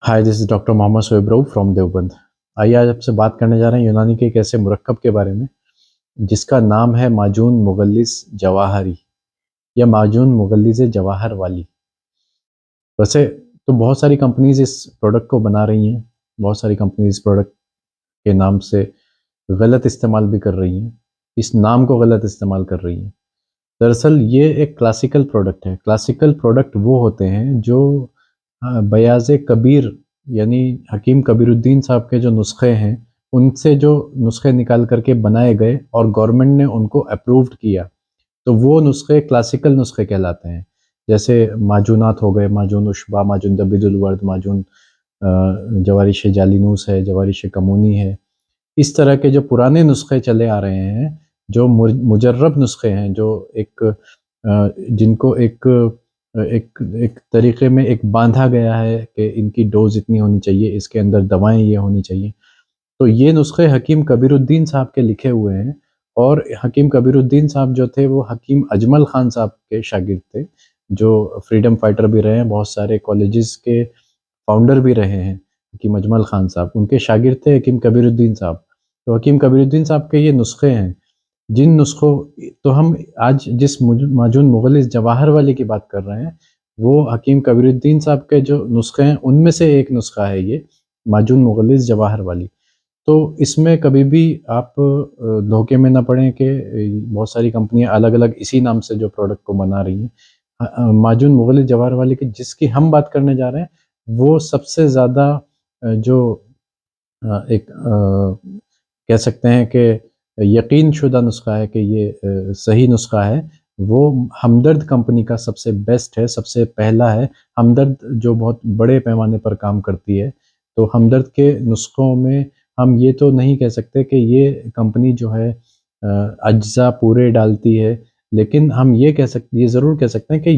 Hi, this is doctor Mohammad Shoaib Rauf from Deoband. आइए आज आपसे बात करने जा रहे हैं यूनानी के एक ऐसे मुरक्कब के बारे में जिसका नाम है माजून मुगल्लिस जवाहरी या माजून मुगल्लिस जवाहर वाली। वैसे तो बहुत सारी कंपनीज इस प्रोडक्ट को बना रही हैं, बहुत सारी कंपनीज इस प्रोडक्ट के नाम से गलत इस्तेमाल भी कर रही हैं, इस नाम को गलत इस्तेमाल कर रही हैं। दरअसल ये एक क्लासिकल प्रोडक्ट है। क्लासिकल प्रोडक्ट वो होते हैं जो बयाज़ कबीर यानी हकीम कबीरुद्दीन साहब के जो नुस्खे हैं, उनसे जो नुस्खे निकाल कर के बनाए गए और गवर्नमेंट ने उनको अप्रूव्ड किया, तो वो नुस्खे क्लासिकल नुस्खे कहलाते हैं। जैसे माजूनात हो गए, माजून उशबा, माजून दबीदुल वर्द, माजून जवारिश जालिनूस है, जवारिश कमूनी है। इस तरह के जो पुराने नुस्खे चले आ रहे हैं, जो मुजर्रब नुस्खे हैं, जो एक जिनको एक तरीके में एक बांधा गया है कि इनकी डोज इतनी होनी चाहिए, इसके अंदर दवाएं ये होनी चाहिए। तो ये नुस्खे हकीम कबीरुद्दीन साहब के लिखे हुए हैं और हकीम कबीरुद्दीन साहब जो थे वो हकीम अजमल खान साहब के शागिर्द थे, जो फ्रीडम फाइटर भी रहे हैं, बहुत सारे कॉलेजेस के फाउंडर भी रहे हैं। हकीम अजमल खान साहब उनके शागिर्द थे हकीम कबीरुद्दीन साहब। तो हकीम कबीरुद्दीन साहब के ये नुस्खे हैं, जिन नुस्खों तो हम आज जिस माजून मुगलिस जवाहर वाली की बात कर रहे हैं, वो हकीम कबीरुद्दीन साहब के जो नुस्खे हैं उनमें से एक नुस्खा है ये माजून मुगलिस जवाहर वाली। तो इसमें कभी भी आप धोखे में ना पड़ें कि बहुत सारी कंपनियां अलग अलग इसी नाम से जो प्रोडक्ट को बना रही हैं। माजून मुगलिस जवाहर वाली की जिसकी हम बात करने जा रहे हैं, वो सबसे ज़्यादा जो एक कह सकते हैं कि यकीन शुदा नुस्खा है कि ये सही नुस्खा है, वो हमदर्द कंपनी का सबसे बेस्ट है, सबसे पहला है। हमदर्द जो बहुत बड़े पैमाने पर काम करती है, तो हमदर्द के नुस्खों में हम ये तो नहीं कह सकते कि ये कंपनी जो है अज्जा पूरे डालती है, लेकिन हम ये ज़रूर कह सकते हैं कि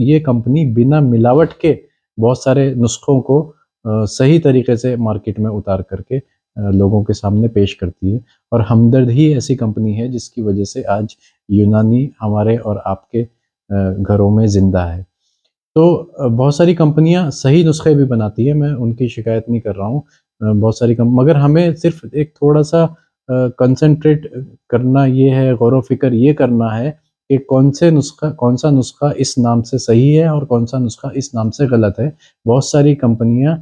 ये कंपनी बिना मिलावट के बहुत सारे नुस्खों को सही तरीके से मार्केट में उतार करके लोगों के सामने पेश करती है। और हमदर्द ही ऐसी कंपनी है जिसकी वजह से आज यूनानी हमारे और आपके घरों में ज़िंदा है। तो बहुत सारी कंपनियां सही नुस्खे भी बनाती है, मैं उनकी शिकायत नहीं कर रहा हूँ। बहुत सारी कम मगर हमें सिर्फ एक थोड़ा सा कंसंट्रेट करना ये है, गौर व फिक्र ये करना है कि कौन सा नुस्खा इस नाम से सही है और कौन सा नुस्खा इस नाम से गलत है। बहुत सारी कंपनियां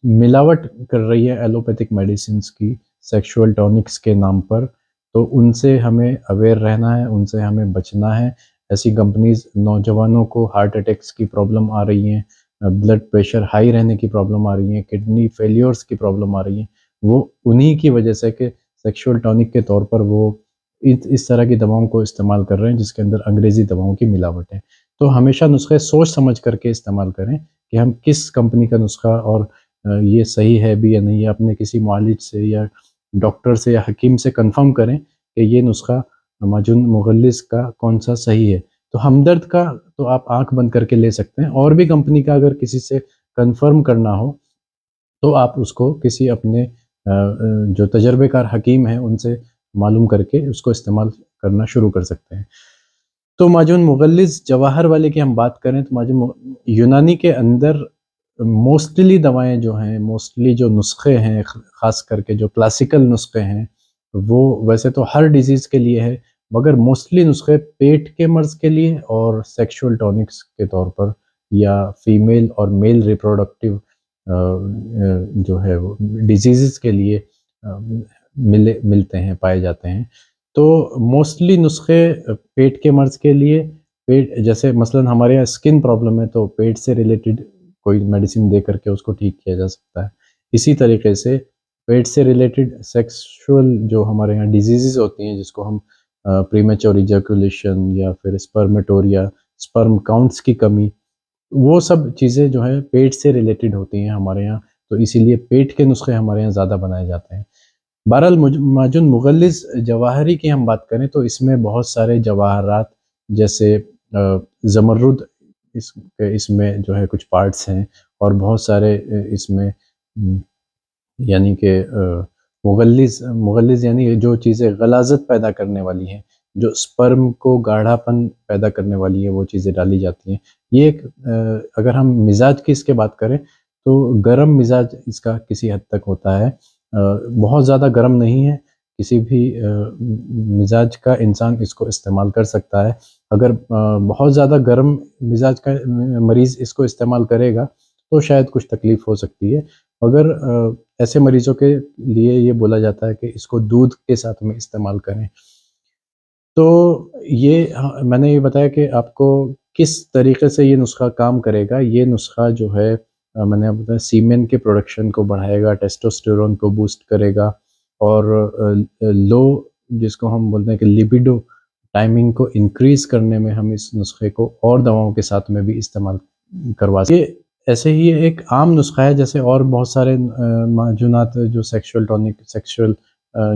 मिलावट कर रही है एलोपैथिक मेडिसिन की सेक्सुअल टॉनिक्स के नाम पर, तो उनसे हमें अवेयर रहना है, उनसे हमें बचना है। ऐसी कंपनीज नौजवानों को हार्ट अटैक्स की प्रॉब्लम आ रही हैं, ब्लड प्रेशर हाई रहने की प्रॉब्लम आ रही है, किडनी फेलियर्स की प्रॉब्लम आ रही है, वो उन्हीं की वजह से कि सेक्सुअल टॉनिक के तौर पर वो इस तरह की दवाओं को इस्तेमाल कर रहे हैं जिसके अंदर अंग्रेज़ी दवाओं की मिलावट है। तो हमेशा नुस्खे सोच समझ करके इस्तेमाल करें कि हम किस कंपनी का नुस्खा और ये सही है भी या नहीं है। अपने किसी मुआलिज से या डॉक्टर से या हकीम से कंफर्म करें कि ये नुस्खा माजून मुगल्लिस का कौन सा सही है। तो हमदर्द का तो आप आंख बंद करके ले सकते हैं, और भी कंपनी का अगर किसी से कंफर्म करना हो तो आप उसको किसी अपने जो तजर्बेकार हकीम हैं उनसे मालूम करके उसको इस्तेमाल करना शुरू कर सकते हैं। तो माजून मुगल्लिस जवाहर वाले की हम बात करें तो यूनानी के अंदर मोस्टली दवाएं जो हैं, मोस्टली जो नुस्खे हैं, ख़ास करके जो क्लासिकल नुस्खे हैं, वो वैसे तो हर डिजीज़ के लिए है, मगर मोस्टली नुस्खे पेट के मर्ज़ के लिए और सेक्सुअल टॉनिक्स के तौर पर या फीमेल और मेल रिप्रोडक्टिव जो है वो डिजीज़ के लिए मिलते हैं, पाए जाते हैं। तो मोस्टली नुस्खे पेट के मर्ज़ के लिए, पेट जैसे मसलन हमारे यहाँ स्किन प्रॉब्लम है तो पेट से रिलेटेड कोई मेडिसिन दे करके उसको ठीक किया जा सकता है। इसी तरीके से पेट से रिलेटेड सेक्सुअल जो हमारे यहाँ डिजीज़ेज़ होती हैं जिसको हम प्रीमेच्योर इजैकुलेशन या फिर स्पर्मेटोरिया, स्पर्म काउंट्स की कमी, वो सब चीज़ें जो है पेट से रिलेटेड होती हैं हमारे यहाँ, तो इसीलिए पेट के नुस्खे हमारे यहाँ ज़्यादा बनाए जाते हैं। बहरहाल माजून मुगल्लिस जवाहरी की हम बात करें तो इसमें बहुत सारे जवाहरात जैसे ज़मरुद इसमें जो है कुछ पार्ट्स हैं, और बहुत सारे इसमें यानी कि मुगल्लिस मुगल्लिस यानी जो चीज़ें गलाज़त पैदा करने वाली हैं, जो स्पर्म को गाढ़ापन पैदा करने वाली है, वो चीज़ें डाली जाती हैं। ये एक अगर हम मिज़ाज की इसके बात करें تو گرم مزاج اس کا کسی حد تک ہوتا ہے، بہت زیادہ گرم نہیں ہے، کسی بھی مزاج کا انسان اس کو استعمال کر سکتا ہے۔ اگر بہت زیادہ گرم مزاج کا مریض اس کو استعمال کرے گا تو شاید کچھ تکلیف ہو سکتی ہے، مگر ایسے مریضوں کے لیے یہ بولا جاتا ہے کہ اس کو دودھ کے ساتھ میں استعمال کریں۔ تو یہ میں نے یہ بتایا کہ آپ کو کس طریقے سے یہ نسخہ کام کرے گا۔ یہ نسخہ جو ہے میں نے آپ بتایا سیمن کے پروڈکشن کو بڑھائے گا، ٹیسٹوسٹیرون کو بوسٹ کرے گا، اور لو جس کو ہم بولتے ہیں کہ لیبیڈو ٹائمنگ کو انکریز کرنے میں ہم اس نسخے کو اور دواؤں کے ساتھ میں بھی استعمال کروا سکتے ہیں۔ یہ ایسے ہی ایک عام نسخہ ہے جیسے اور بہت سارے معجونات جو سیکشول ٹونک، سیکشول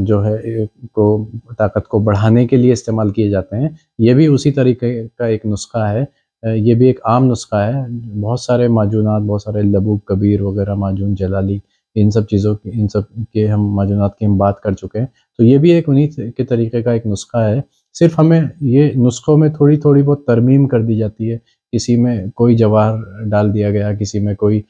جو ہے کو طاقت کو بڑھانے کے لیے استعمال کیے جاتے ہیں، یہ بھی اسی طریقے کا ایک نسخہ ہے۔ یہ بھی ایک عام نسخہ ہے۔ بہت سارے معجونات، بہت سارے لبوب کبیر وغیرہ، معجون جلالی، ان سب کے ہم معجونات کی ہم بات کر چکے ہیں، تو یہ بھی ایک انہی کے طریقے کا ایک نسخہ ہے۔ صرف ہمیں یہ نسخوں میں تھوڑی بہت ترمیم کر دی جاتی ہے، کسی میں کوئی جواہر ڈال دیا گیا، کسی میں کوئی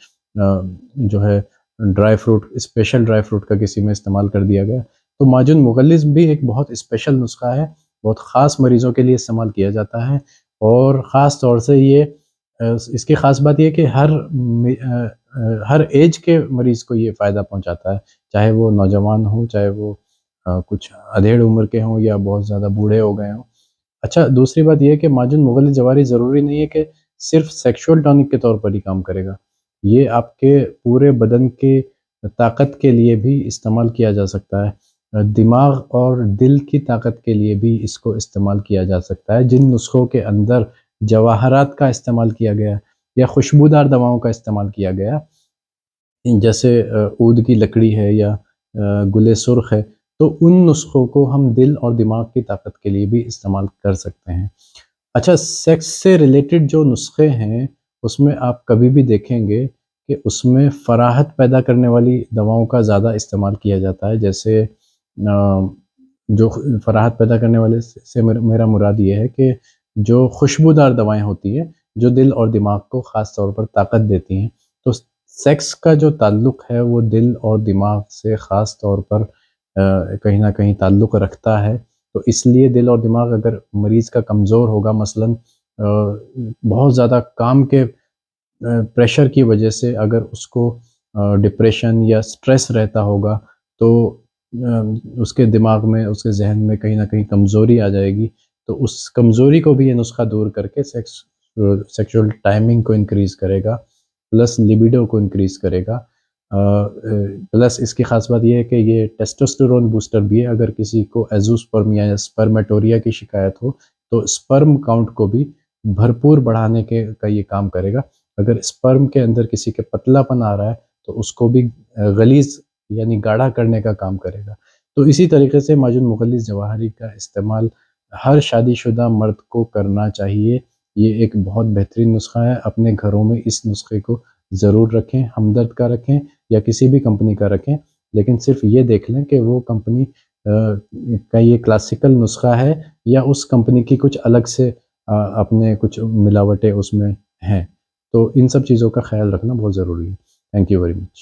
جو ہے dry fruit, special dry fruit کا کسی میں استعمال کر دیا گیا۔ تو معجون مغلظ بھی ایک بہت اسپیشل نسخہ ہے، بہت خاص مریضوں کے لیے استعمال کیا جاتا ہے، اور خاص طور سے یہ اس کی خاص بات یہ کہ ہر ایج کے مریض کو یہ فائدہ پہنچاتا ہے، چاہے وہ نوجوان ہو، چاہے وہ کچھ ادھیڑ عمر کے ہوں یا بہت زیادہ بوڑھے ہو گئے ہوں۔ اچھا، دوسری بات یہ ہے کہ معجون مغلظ جواری ضروری نہیں ہے کہ صرف سیکشول ٹونک کے طور پر ہی کام کرے گا، یہ آپ کے پورے بدن کے طاقت کے لیے بھی استعمال کیا جا سکتا ہے، دماغ اور دل کی طاقت کے لیے بھی اس کو استعمال کیا جا سکتا ہے۔ جن نسخوں کے اندر جواہرات کا استعمال کیا گیا یا خوشبودار دواؤں کا استعمال کیا گیا، جیسے عود کی لکڑی ہے یا گل سرخ ہے، تو ان نسخوں کو ہم دل اور دماغ کی طاقت کے لیے بھی استعمال کر سکتے ہیں۔ اچھا، سیکس سے ریلیٹڈ جو نسخے ہیں اس میں آپ کبھی بھی دیکھیں گے کہ اس میں فراحت پیدا کرنے والی دواؤں کا زیادہ استعمال کیا جاتا ہے، جیسے جو فراحت پیدا کرنے والے سے میرا مراد یہ ہے کہ جو خوشبودار دوائیں ہوتی ہیں جو دل اور دماغ کو خاص طور پر طاقت دیتی ہیں، تو سیکس کا جو تعلق ہے وہ دل اور دماغ سے خاص طور پر کہیں نہ کہیں تعلق رکھتا ہے۔ تو اس لیے دل اور دماغ اگر مریض کا کمزور ہوگا، مثلاً بہت زیادہ کام کے پریشر کی وجہ سے اگر اس کو ڈپریشن یا سٹریس رہتا ہوگا، تو اس کے دماغ میں، اس کے ذہن میں کہیں نہ کہیں کمزوری آ جائے گی، تو اس کمزوری کو بھی یہ نسخہ دور کر کے سیکشول ٹائمنگ کو انکریز کرے گا، پلس لیبیڈو کو انکریز کرے گا، پلس اس کی خاص بات یہ ہے کہ یہ ٹیسٹوسٹیرون بوسٹر بھی ہے۔ اگر کسی کو ایزوسپرم یا سپرمیٹوریا کی شکایت ہو تو سپرم کاؤنٹ کو بھی بھرپور بڑھانے کا یہ کام کرے گا۔ اگر سپرم کے اندر کسی کے پتلا پن آ رہا ہے تو اس کو بھی غلیظ یعنی گاڑھا کرنے کا کام کرے گا۔ تو اسی طریقے سے معجون مغلظ جواہری کا استعمال ہر شادی شدہ مرد کو کرنا چاہیے۔ یہ ایک بہت بہترین نسخہ ہے، اپنے گھروں میں اس نسخے کو ضرور رکھیں، ہمدرد کا رکھیں یا کسی بھی کمپنی کا رکھیں، لیکن صرف یہ دیکھ لیں کہ وہ کمپنی کا یہ کلاسیکل نسخہ ہے یا اس کمپنی کی کچھ الگ سے اپنے کچھ ملاوٹیں اس میں ہیں۔ تو ان سب چیزوں کا خیال رکھنا بہت ضروری ہے۔ Thank you very much.